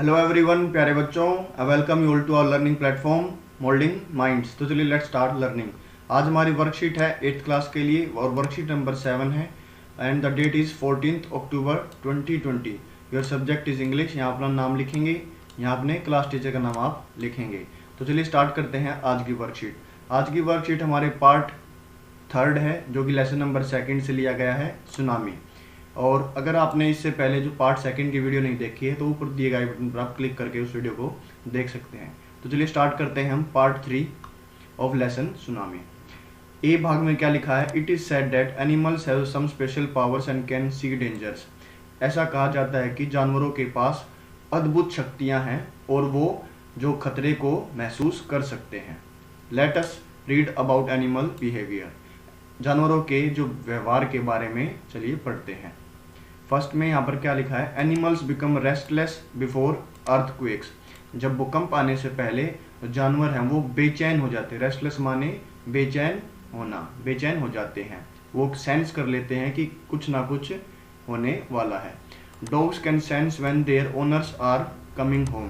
Hello everyone, प्यारे बच्चों, welcome you all to our learning platform molding minds. तो चलिए लेट्स स्टार्ट लर्निंग। आज हमारी वर्कशीट है 8th क्लास के लिए और वर्कशीट नंबर 7 है and the that is 14th October 2020। Your subject is English. यहाँ अपना नाम लिखेंगे, यहाँ अपने क्लास टीचर का नाम आप लिखेंगे। तो चलिए स्टार्ट करते हैं आज की वर्कशीट। आज की वर्कशीट हमारे पार्ट 3 है जो कि लेसन नंबर 2 से लिया गया है, सुनामी। और अगर आपने इससे पहले जो पार्ट 2 की वीडियो नहीं देखी है तो ऊपर दिए गए बटन पर आप क्लिक करके उस वीडियो को देख सकते हैं। तो चलिए स्टार्ट करते हैं हम part 3 of lesson tsunami. A भाग में क्या लिखा है? It is said that animals have some special powers and can see dangers. ऐसा कहा जाता है कि जानवरों के पास अद्भुत शक्तियां हैं और वो जो खतरे को महसूस कर सकते हैं। Let us read about animal behaviour. जानवरों के जो व्यवहार के बारे में चलिए पढ़ते हैं। फर्स्ट में यहाँ पर क्या लिखा है? Animals become restless before earthquakes. जब भूकंप आने से पहले जानवर हैं वो बेचैन हो जाते हैं। रेस्टलेस माने बेचैन होना, बेचैन हो जाते हैं। वो सेंस कर लेते हैं कि कुछ ना कुछ होने वाला है। Dogs can sense when their owners are coming home.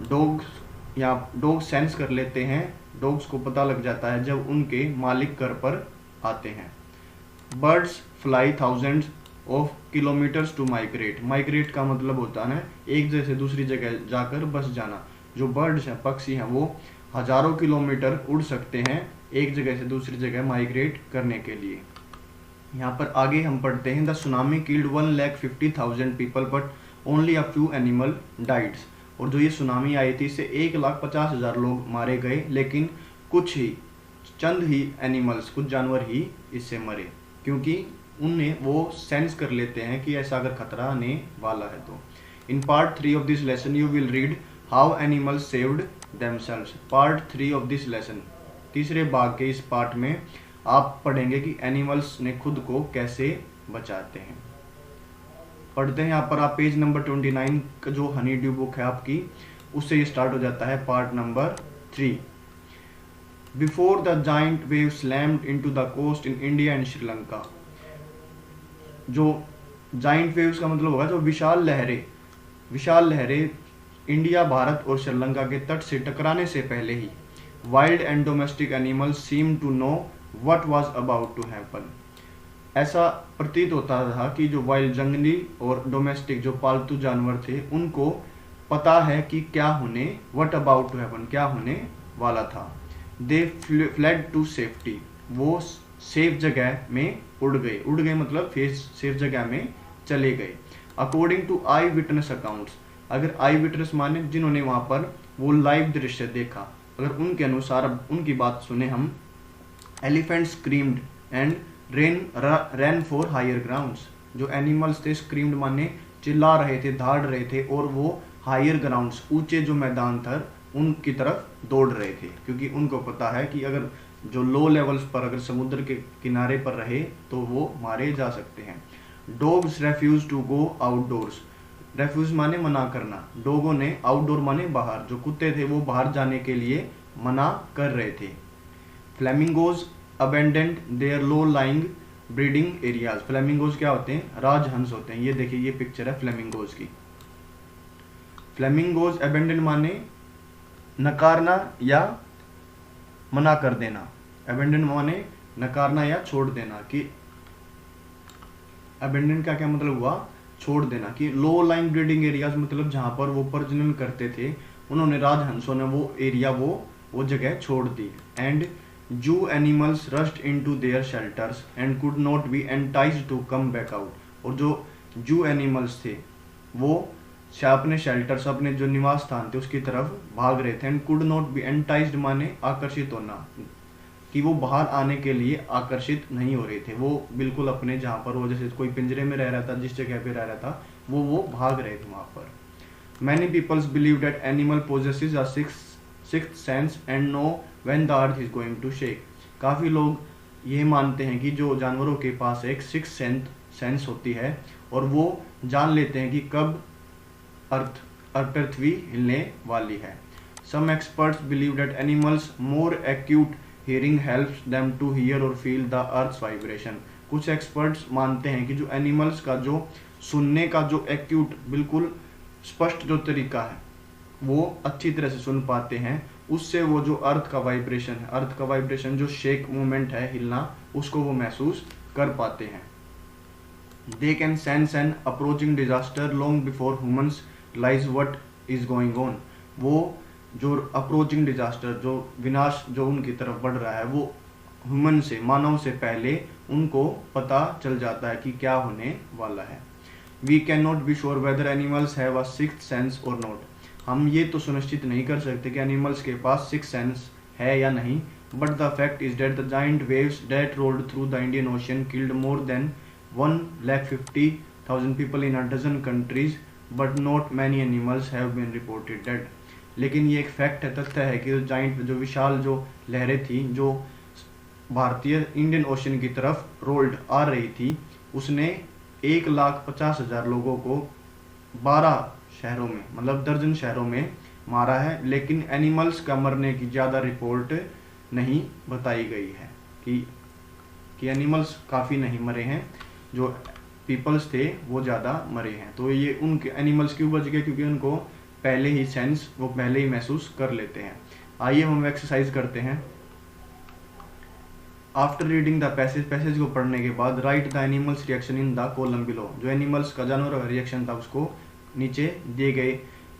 Dogs sense कर लेते हैं, डॉग्स को पता लग जाता है जब उनके मालिक घर पर आते हैं। Birds fly thousands of kilometres to migrate. Migrate का मतलब होता है एक जगह से दूसरी जगह जाकर बस जाना। जो बर्ड्स हैं, पक्षी हैं, वो हजारों किलोमीटर उड़ सकते हैं एक जगह से दूसरी जगह माइग्रेट करने के लिए। यहाँ पर आगे हम पढ़ते हैं the tsunami killed 1,50,000 people but only a few animal died. और जो ये सुनामी आई थी इससे 1,50,000 लोग मारे गए, लेकिन चंद ही एनिमल्स, कुछ जानवर ही इससे मरे, क्योंकि उन्हें वो सेंस कर लेते हैं कि ऐसा अगर खतरा आने वाला है तो। In part 3 of this lesson you will read how animals saved themselves. Part 3 of this lesson, तीसरे भाग के इस पार्ट में आप पढ़ेंगे कि एनिमल्स ने खुद को कैसे बचाते हैं। पढ़ते हैं यहाँ पर आप पेज नंबर 29 का जो हनी ड्यू बुक है आपकी, उससे ये स्टार्ट हो जाता है part number 3। Before the giant waves slammed into the coast in India and Sri Lanka। जो जाइंट वेव्स का मतलब होगा जो विशाल लहरें इंडिया, भारत और श्रीलंका के तट से टकराने से पहले ही wild and domestic animals seem to know what was about to happen. ऐसा प्रतीत होता था कि जो वाइल्ड, जंगली और डोमेस्टिक जो पालतू जानवर थे उनको पता है कि क्या होने, व्हाट अबाउट टू हैपन, क्या होने वाला था। They fled to safety. वो सेफ जगह में उड़ गए मतलब सेफ जगह में चले गए। According to eyewitness accounts. अगर आई विटनेस माने जिन्होंने वहां पर वो लाइव दृश्य देखा, अगर उनके अनुसार उनकी बात सुने हम, elephant screamed and ran for higher grounds. जो एनिमल्स थे, स्क्रीम्ड माने चिल्ला रहे थे, धाड़ रहे थे, और वो हायर ग्राउंड्स, ऊंचे जो मैदान था उनकी तरफ दौड़ रहे थे, क्योंकि उनको पता है कि अगर जो लो लेवल्स पर, अगर समुद्र के किनारे पर रहे तो वो मारे जा सकते हैं। Dogs refuse to go outdoors. Refuse माने मना करना, डॉगों ने, आउटडोर माने बाहर, जो कुत्ते थे वो बाहर जाने के लिए मना कर रहे थे। Flamingos abandoned their low lying breeding areas. Flamingos क्या होते हैं? राजहंस होते हैं। ये देखिए, ये पिक्चर है फ्लेमिंगोज की। फ्लेमिंगोज अबेंडेंड माने नकारना या मना कर देना। अबेंडन माने नकारना या छोड़ देना। कि अबेंडन का क्या मतलब हुआ? छोड़ देना। कि लो लाइंग ब्रीडिंग एरियाज मतलब जहां पर वो प्रजनन करते थे, उन्होंने, राजहंसों ने वो एरिया, वो जगह छोड़ दी। And zoo animals rushed into their shelters and could not be enticed to come back out. और जो जू एनिमल्स थे वो अपने शेल्टर्स, अपने जो निवास स्थान थे उसकी तरफ भाग रहे थे। And could not be enticed माने आकर्षित होना, कि वो बाहर आने के लिए आकर्षित नहीं हो रहे थे। वो बिल्कुल अपने, जहाँ पर वो जैसे कोई पिंजरे में रह रहा था, जिस जगह पे रह रहा था वो भाग रहे थे वहां पर। Many peoples believe that animal possesses a sixth sense and know when the earth is going to shake. काफी लोग ये मानते हैं कि जो जानवरों के पास एक सिक्स्थ सेंस होती है और वो जान लेते हैं कि कब पृथ्वी हिलने वाली है। Some experts believe that animals more acute hearing helps them to hear or feel the earth's vibration। कुछ एक्सपर्ट्स मानते हैं कि जो एनिमल्स का जो सुनने का जो एक्यूट, बिल्कुल स्पष्ट जो तरीका है, वो अच्छी तरह से सुन पाते हैं, उससे वो जो अर्थ का वाइब्रेशन है, अर्थ का वाइब्रेशन जो शेक मूवमेंट है, हिलना, उसको वो महसूस कर पाते हैं। They can sense an approaching disaster long before humans lies what is going on. वो जो अप्रोचिंग डिजास्टर, जो विनाश जो उनकी तरफ बढ़ रहा है, वो ह्यूमन से, मानव से पहले उनको पता चल जाता है कि क्या होने वाला है। We can not be sure whether animals have a sixth sense और नॉट। हम ये तो सुनिश्चित नहीं कर सकते कि एनिमल्स के पास सिक्स सेंस है या नहीं, but the fact is that the giant waves that rolled through the Indian Ocean killed more than 1,50,000 people in a dozen countries, but not many animals have been reported dead. लेकिन ये एक fact है, तथ्य है कि giant, जो विशाल जो लहरें थी, जो भारतीय इंडियन ओशन की तरफ रोल्ड आ रही थी, उसने 1,50,000 लोगों को 12 शहरों में, मतलब दर्जन शहरों में मारा है। लेकिन एनिमल्स का मरने की ज़्यादा रिपोर्ट नहीं बताई गई है कि एनिमल्स काफ़ी नहीं मरे हैं, जो पीपल्स थे वो ज़्यादा मरे हैं। तो ये उनके एनिमल्स क्यों बच गए? क्योंकि उनको पहले ही सेंस, वो पहले ही महसूस कर लेते हैं। आइए हम एक्सरसाइज करते हैं। आफ्टर रीडिंग द पैसेज को पढ़ने के बाद right the animals reaction in the column below. जो एनिमल्स का, जानवरों का रिएक्शन था, उसको नीचे दिए गए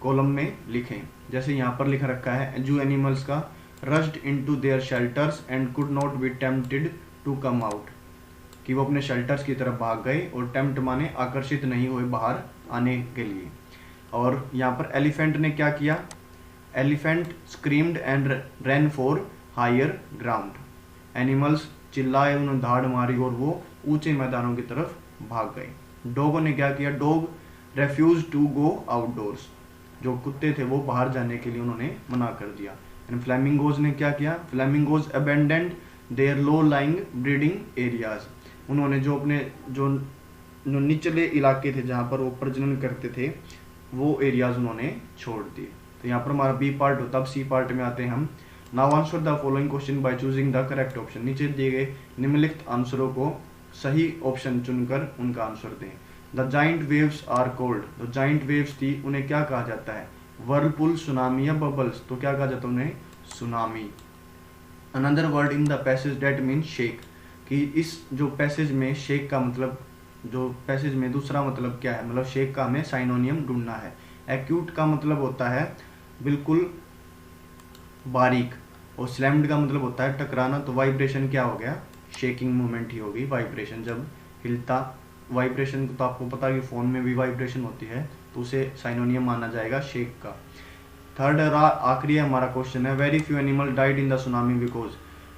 कॉलम में लिखें। जैसे यहाँ पर लिखा रखा है, जू एनिमल्स का rushed into their shelters and could not be tempted to come out, कि वो अपने शेल्टर्स की तरफ भाग गए और टेम्प्ट माने आकर्षित नहीं हुए बाहर आने के लिए। और यहाँ पर एलिफेंट ने क्या किया? Elephant screamed and ran for higher ground. Animals चिल्लाए, उन्होंने धाड़ मारी और वो ऊंचे मैदानों की तरफ भाग गए। डॉगों ने क्या किया? Dog refuse to go outdoors. जो कुत्ते थे वो बाहर जाने के लिए उन्होंने मना कर दिया। एंड फ्लैमिंगोज ने क्या किया? Flamingos abandoned their low lying breeding areas. उन्होंने जो अपने जो निचले इलाके थे जहाँ पर वो प्रजनन करते थे, वो एरियाज उन्होंने छोड़ दिए। तो यहाँ पर हमारा बी पार्ट होता है। अब सी पार्ट में आते हैं हम। Now answer the following question by choosing the correct option. नीचे दिए गए निम्नलिखित आंसरों को सही ऑप्शन चुनकर उनका आंसर दें। The giant waves are called. तो जाइंट वेव्स थी, उन्हें क्या कहा जाता है? वर्लपुल, सुनामी या बबल्स। तो क्या कहा जाता है उन्हें? Tsunami. Another word in the passage that mean shake, कि इस जो पैसेज में शेक का मतलब, जो पैसेज में दूसरा मतलब क्या है? मतलब शेक का हमें साइनोनियम ढूंढना है। एक्यूट का मतलब होता है बिल्कुल बारीक, और स्लैम्ड का मतलब होता है टकराना। तो वाइब्रेशन क्या हो गया? शेकिंग मूवमेंट ही होगी। वाइब्रेशन जब हिलता, वाइब्रेशन तो आपको पता है कि फोन में भी वाइब्रेशन होती है, तो उसे साइनोनियम माना जाएगा शेक का। थर्ड आखिरी हमारा क्वेश्चन है, very few animal died in the tsunami because.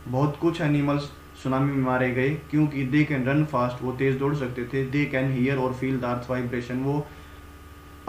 बहुत कुछ एनिमल्स सुनामी में मारे गए क्योंकि दे कैन रन फास्ट, वो तेज दौड़ सकते थे। दे कैन हियर और फील द अर्थ वाइब्रेशन, वो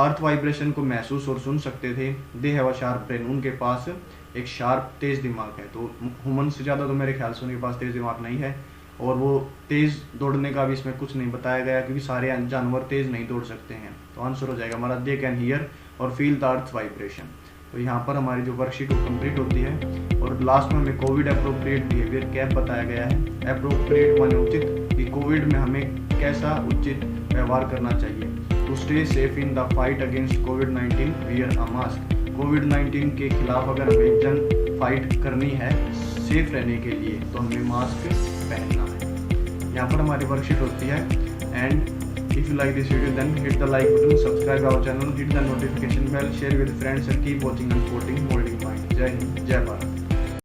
अर्थ वाइब्रेशन को महसूस और सुन सकते थे। They have a sharp brain, उनके पास एक शार्प तेज दिमाग है। तो ह्यूमन से ज़्यादा तो मेरे ख्याल से उनके पास तेज दिमाग नहीं है। और वो तेज दौड़ने का भी इसमें कुछ नहीं बताया गया, क्योंकि सारे जानवर तेज नहीं दौड़ सकते हैं। तो आंसर हो जाएगा हमारा दे कैन हियर और फील द अर्थ वाइब्रेशन। तो यहाँ पर हमारी जो वर्कशीट वो कंप्लीट होती है। और लास्ट में हमें कोविड अप्रोप्रिएट बिहेवियर कैप बताया गया है। अप्रोप्रिएट माने उचित, कि कोविड में हमें कैसा उचित व्यवहार करना चाहिए। To stay safe in the fight against कोविड-19 वियर अ मास्क। कोविड-19 के खिलाफ अगर हमें जंग फाइट करनी है सेफ रहने के लिए, तो हमें मास्क पहनना है। यहाँ पर हमारी वर्कशीट होती है। And if you like this video, then hit the like button, subscribe our channel, hit the notification bell, share with friends and keep watching and supporting Molding Mind. जय हिंद, जय भारत।